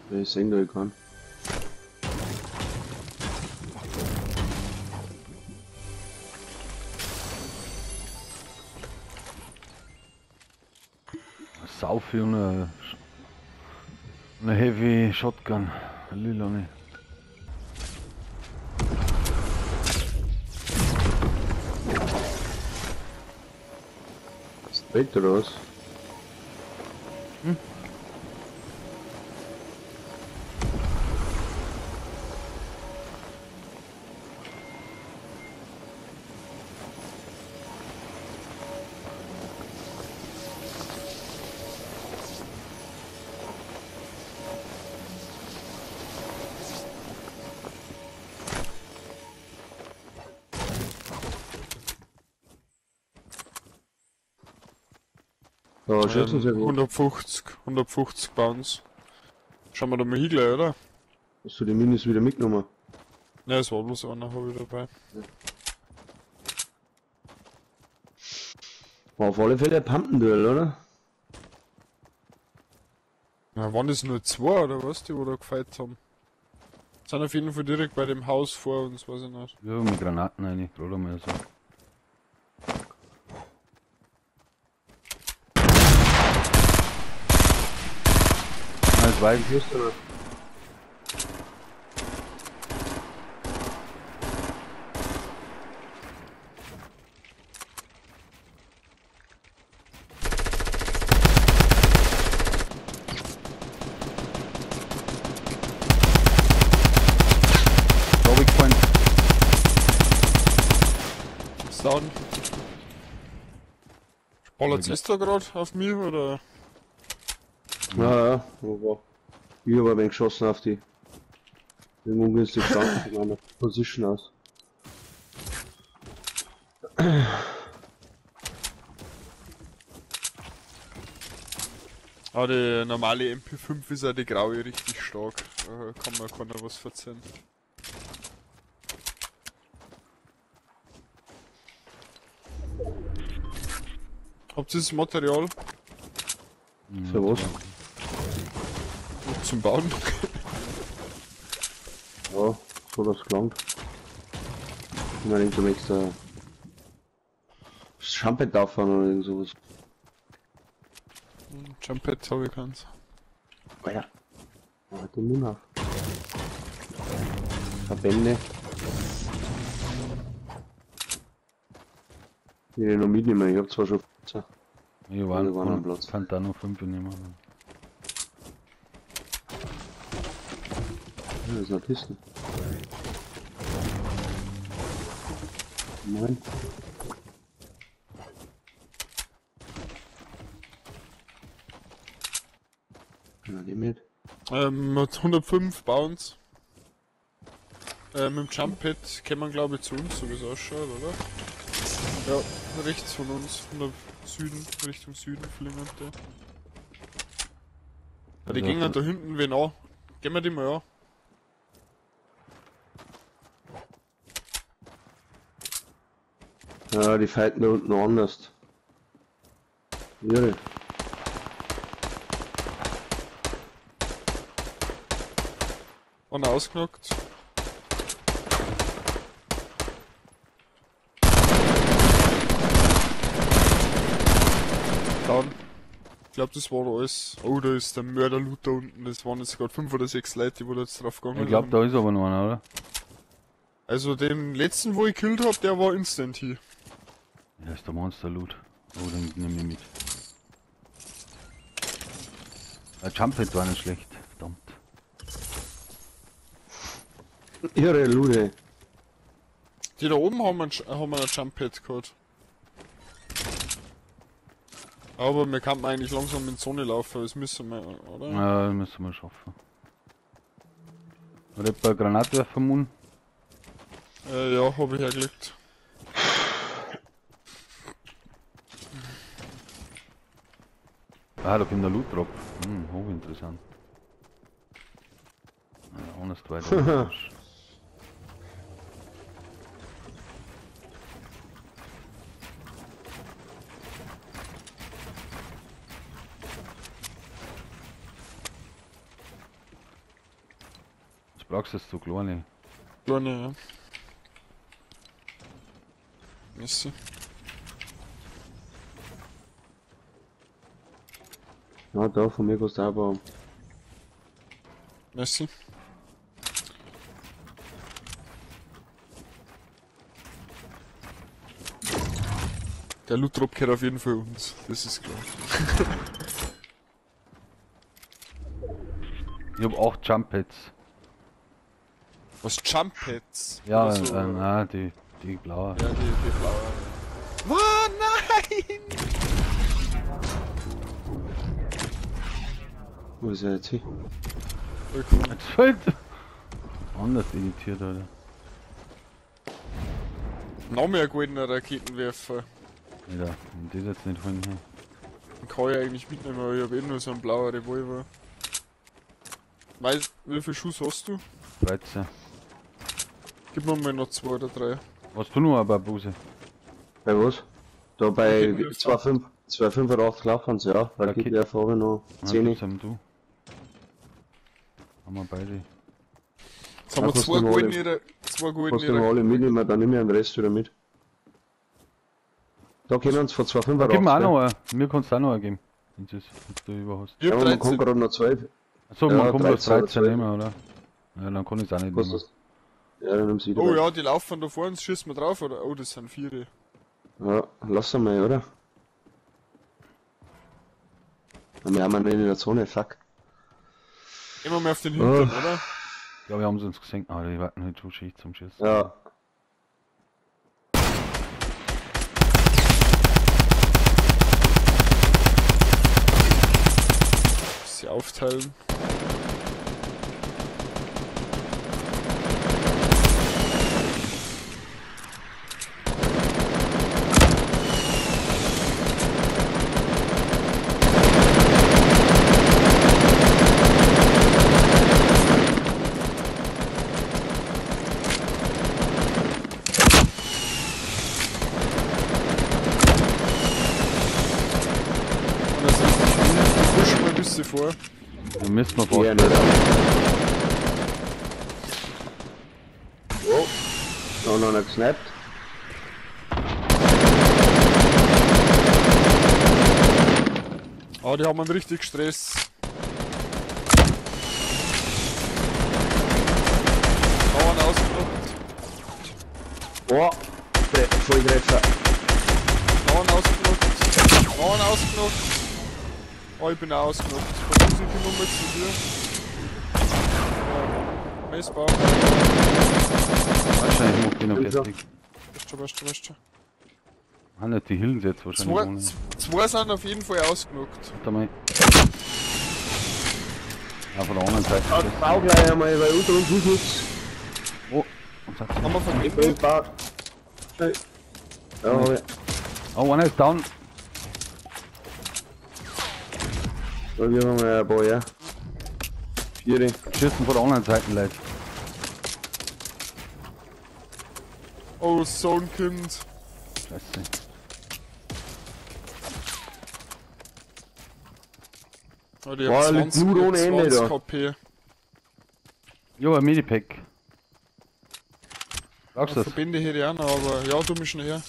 weil ich sehen da kann. Sau viel eine Heavy Shotgun, eine lilane. Straight oder was? Hm? Da schießen sie gut. 150 Bounce. Schauen wir da mal hin gleich, oder? Hast du die Minis wieder mitgenommen? Ne, es war bloß einer, habe ich dabei. War auf alle Fälle ein Pumpenduell, oder? Na, waren das nur zwei, oder was, die wo da gefeiert haben? Sind auf jeden Fall direkt bei dem Haus vor uns, weiß ich nicht. Ja, mit Granaten rein, gerade mal so. Als weit Hörst du noch? Robik Point. Ist down. Ballert es da gerade auf mich, oder? Ja, ja, aber ich habe ein wenig geschossen auf die. Im ungünstig standen von meiner Position aus. Ah, die normale MP5 ist ja die graue richtig stark. Kann man keiner was verzeihen. Habt ihr das Material Für was? zum Bauen? Ja, so das gelangt. Ich meine, du möchtest da Jumpet auffahren oder irgend sowas. Jumpet habe ich keins. Oh ja. Halt den Mund auf. Verbände. Ich will noch mitnehmen, ich hab zwar schon 15. Ich war waren am am Platz. Platz. Kann da noch 5 nehmen. Ja, das ist noch Kisten. Nein. Ja, die mit. Mit 105 Bounce. Mit dem Jump Pad kann man glaube ich zu uns, so wie es ausschaut, oder? Ja, rechts von uns, Richtung Süden fliegen der. Ja, die gehen da hinten wen an. Gehen wir die mal an. Ja, die fighten da unten anders. Irre. Einer ausgenockt. Down. Ich glaube, das war alles. Oh, da ist der Mörder-Loot da unten. Das waren jetzt gerade 5 oder 6 Leute, die da jetzt drauf gegangen Ich glaube, da ist aber noch einer, oder? Also den letzten, wo ich killt hab, der war instant hier. Ja, ist der Monster Loot. Oh, den nehme ich mit. Der Jumphead war nicht schlecht. Verdammt. Irre Lude. Die da oben haben ein Jump Pad gehabt. Aber wir kann eigentlich langsam in die Zone laufen, das müssen wir, oder? Ja, das müssen wir schaffen. Hat jemand eine Granatwerfer im Mund? Ja, habe ich hergelegt. Ah, da kommt der Loot Drop. Hochinteressant. Ja, honest weiter. brauchst du so kleine. Kleine, ja. Messi. Ja, da von mir kannst du auch bauen. Messi. Der Lutrop gehört auf jeden Fall uns, das ist klar. Ich hab 8 Jump Pads. Was, Jump Pads? Ja, Oder so? nein, die blaue. Ja, die blaue. Oh nein! Wo ist er jetzt hin? Willkommen. Jetzt fällt. Anders editiert, Alter. Noch mehr goldener Raketenwerfer. Alter, und das jetzt nicht von hier. Den kann ich eigentlich mitnehmen, aber ich hab eh nur so einen blauen Revolver. Weißt wie viel Schuss hast du? 13. Gib Gib mir mal noch 2 oder 3. Hast du noch ein paar Buse? Bei was? Da bei Raketenwerfer. 285 laufen sie, ja. Raketenwerfer habe ich noch 10. Du. Haben wir beide. Jetzt haben wir kannst 2 du noch goldene, Kannst du noch alle mitnehmen, dann nehmen wir den Rest wieder mit. Da können sie von Da gib mir auch 285. noch einen. Mir kannst du auch noch einen geben. Wenn du über hast. Ich Ja, hab aber man kann 13. gerade noch 12. Achso, Ja, man kann bloß 13 oder 13 nehmen, oder? Ja, dann kann ich es auch nicht Was nehmen. das? Ja, dann nimm sie wieder. Oh weg. ja, die laufen da vorne, schießen wir drauf, oder? Oh, das sind 4. Ja, lass ihn mal, oder? Wir haben einen in der Zone, fuck. Gehen wir mal auf den Hintern, oder? Ja, wir haben sie uns gesehen. Ah, die warten nicht so Schicht zum Schießen. Ja. Sie aufteilen. Und das ist wir pushen mal ein bisschen vor. Da müssen wir Ja, vorstellen. nicht. Oh. Noch einer gesnappt. Ah, die haben einen richtig Stress. Dauern ausgenockt. Oh. Volltreffer. Dauern ausgenockt. Dauern ausgenockt. Oh, ich bin auch ausgenockt. Was muss ich die Nummer zu dir? Ja. Messbau. Wahrscheinlich macht die noch Hilfe. fertig. Weißt du. Ah, nicht die Hilden jetzt wahrscheinlich. ohne. Zwei sind auf jeden Fall ausgenockt. Warte mal. Ja, von der anderen Seite. Bau gleich einmal, weil unter uns ist nichts. Oh, und sagt Haben wir Ich vergessen? bin Bau. Hey. Ja, hab ich. Oh, einer ist down. Da gehen wir mal ein paar, ja. 4. Schießen von der anderen Seite, Leute. Oh, so ein Kind. Scheiße. Oh, die Boah, haben liegt 20, nur ohne Ende 20 da. KP. Jo, ein Medipack. Brauchst du das? Verbände hätte ich auch noch, aber ja, du mich schnell her.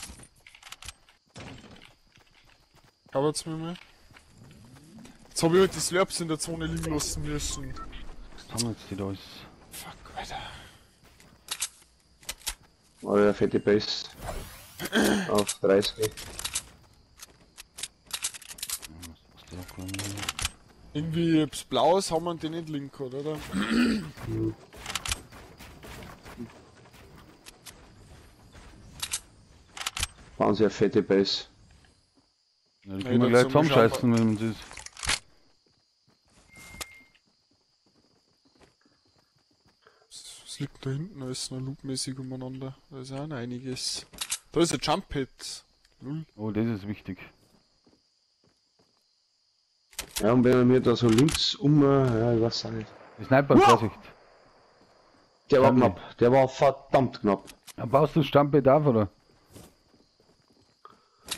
Covert's mir mal. Jetzt hab ich halt die Slurps in der Zone liegen lassen müssen. Was haben wir jetzt die da? Ist Fuck, Alter. Aber eine fette Base. Auf 30. was da kommen? Irgendwie das Blaues haben wir den nicht link gehabt, oder? Bauen sie eine fette Base. Ja, die Ja, können wir dann gleich sollen wir zusammenscheißen, wenn uns ist. Was liegt da hinten? Da ist noch loopmäßig umeinander. Da ist auch noch einiges. Da ist ein Jump Pit. Null. Oh, das ist wichtig. Ja, und wenn wir da so links ja, ich weiß auch nicht. Die Sniper, Vorsicht. Der war Kann knapp. Der war verdammt knapp. Ja, baust du das Stammbett auf, oder?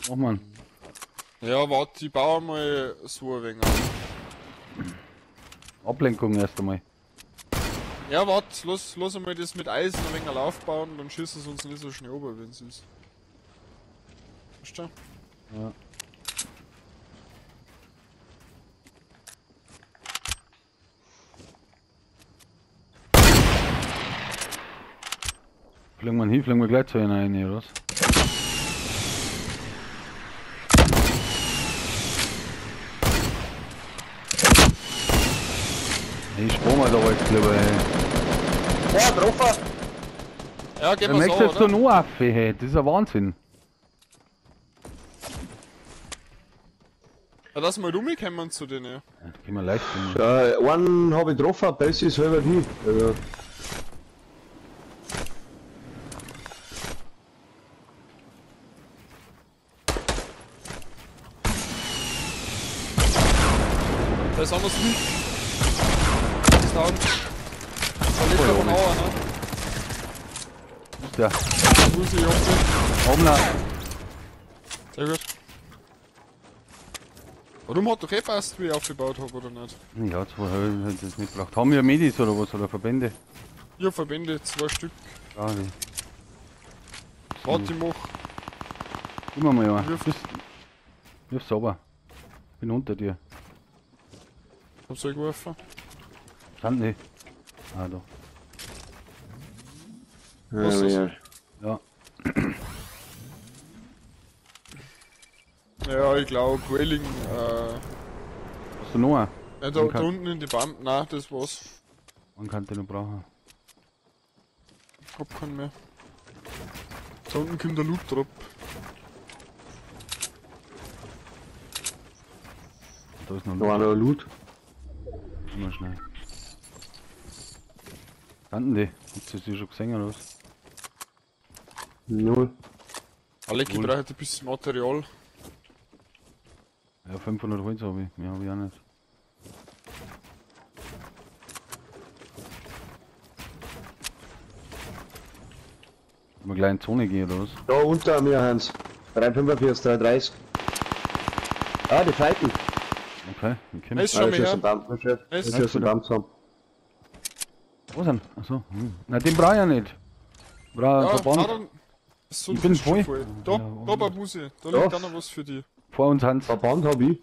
Mach mal. Ja, warte, ich baue mal so ein wenig auf. Ablenkung erst einmal. Ja, wart, lass einmal das mit Eisen ein wenig aufbauen, dann schießen sie uns nicht so schnell runter, wenn es ist. Weißt du? Ja. Fliegen wir gleich zu einer rein, oder was? Ich sprung mal da jetzt lieber, ey. Ja, getroffen! Ja, gehen Der wir möchte so, jetzt da oder? noch auf, hey. Das ist ein Wahnsinn. Ja, lass mal rumkommen zu denen. Ja, da gehen wir leicht hin. Ja, einen habe ich getroffen, besser ist halber hin. Also, Da ist anders liegt. Das ist down. Da lebt Oh, aber ja, noch einer. Ja, Wo ist die Junge? oben noch. Sehr gut. Warum hat doch eh passt, wie ich aufgebaut habe, oder nicht? Ja, zwei habe ich das mitgebracht. Haben wir Medis oder was? Oder Verbände? Ja, Verbände, 2 Stück. Schade. Warte, ich mach. Gib mir mal einen. Wirf. Wirf sauber. Bin unter dir. Hab's euch geworfen. Stand nicht. Ah, da. Was ist das? Ja. Ja, ich glaube, Welling, Hast du noch einen? ja, da unten in die Band, nein, das war's. Man kann den noch brauchen. Ich hab keinen mehr. Da unten kommt der Loot drauf. Da ist noch da war noch ein Loot. Immer schnell. Standen die? Habt ihr sie schon gesehen oder was? 0. Alle braucht ein bisschen Material. Ja, 500 Holz habe ich. Mehr habe ich auch nicht. Mal gleich in die Zone gehen oder was? Da unter mir, Hans. 345, 330. Ah, die fighten. Okay, okay. Ist schon das ist mehr. ein Bump, Ist- das ist ein Bump zusammen. Wo sind? Achso. Na, den brauche ich ja nicht. Brauche Ja, Verband. dann. So, Ich bin das ist schon voll. Da, Ja, da Babuse. Da liegt auch noch was für dich. Vor uns Hans. Verband hab ich.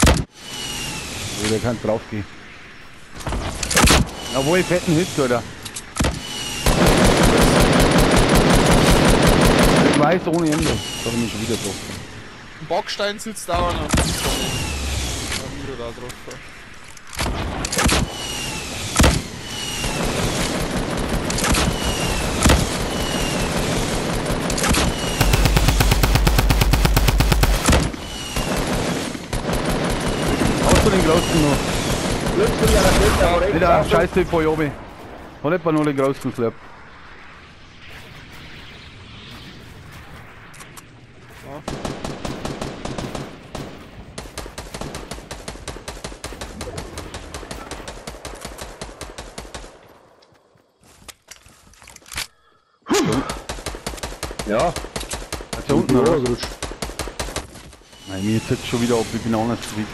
Aber der kann drauf gehen. Jawohl, fetten Hit, oder? Ich weiß ohne Ende. Das hat er mich schon wieder getroffen. Ein Backstein sitzt da auch noch. Da wieder da drauf. Hast du den großen noch? Plötzlich eine Rakete, aber rechts. Wieder scheiße vor oben. Hat etwa noch den großen Slap. Ja, Da unten ja, oder? ausrutscht. Nein, mir jetzt schon wieder ab, ich bin anders zurück.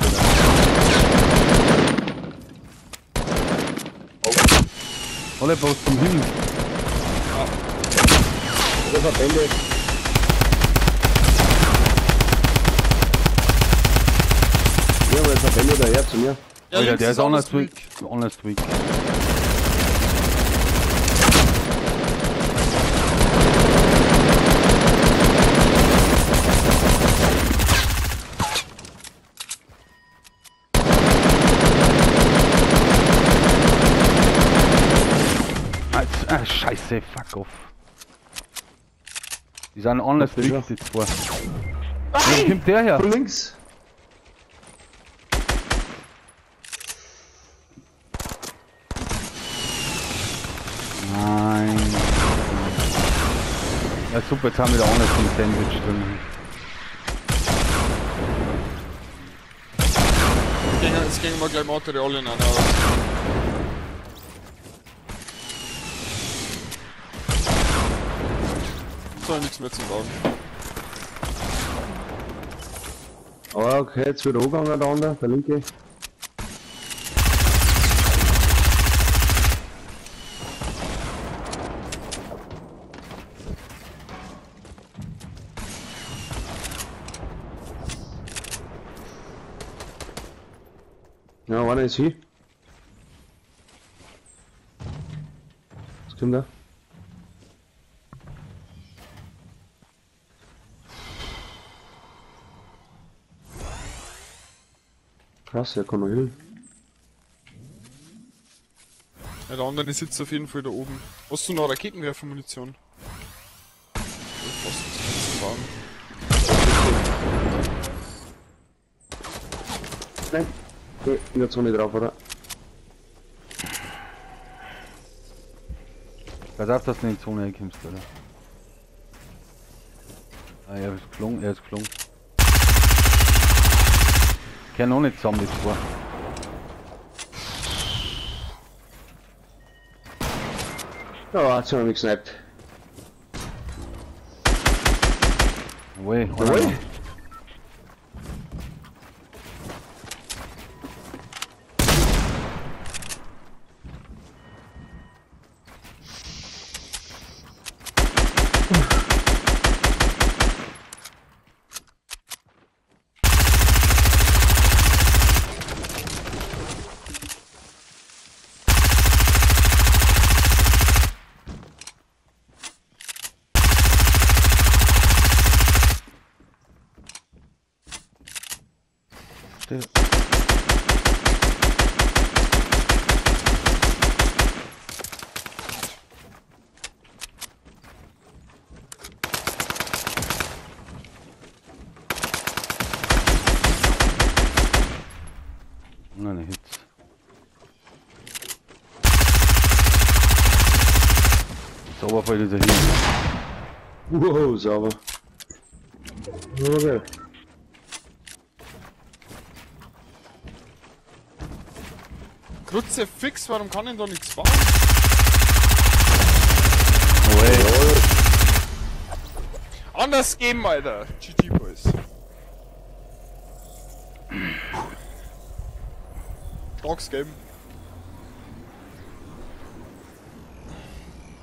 Alle was zum Himmel. Das Verbände. Ja, aber das Verbände daher zu mir. Ja, Alter, links der ist anders weak. zurück. Anders zurück. Ah, scheiße, fuck off. Die sind anders Was ist zurück, die zwei. Wo kommt der her? Von links. Nein. Ja super, jetzt haben wir da auch noch ein Sandwich drin. Jetzt gehen wir gleich Materialien an. Aber so, nichts mehr zu bauen. Aber okay, jetzt wieder hochgegangen der andere, der linke. Ja, einer ist hier. Was kommt da? Krass, der kann noch hin. Ja, der andere sitzt auf jeden Fall da oben. Hast du noch Raketenwerfermunition? Fast fahren. Nein. Nee, in der Zone drauf, oder? Pass auf, dass du in die Zone reinkommst, oder? Ah, er ist gelungen, er ist gelungen. Ich kann noch nicht zusammen, die zwei. Ja, hat's noch nichts gesniped. Jawohl, Jawohl. Still. Nein, eine Hits. Sauber voll dieser hier. Wow, sauber. Okay. Krutze fix, warum kann denn da nichts bauen? Jawohl. Anders geben, Alter. GG Boys. Dogs Game.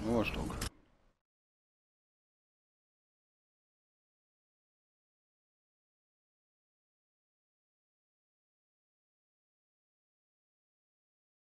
Oh, Stock.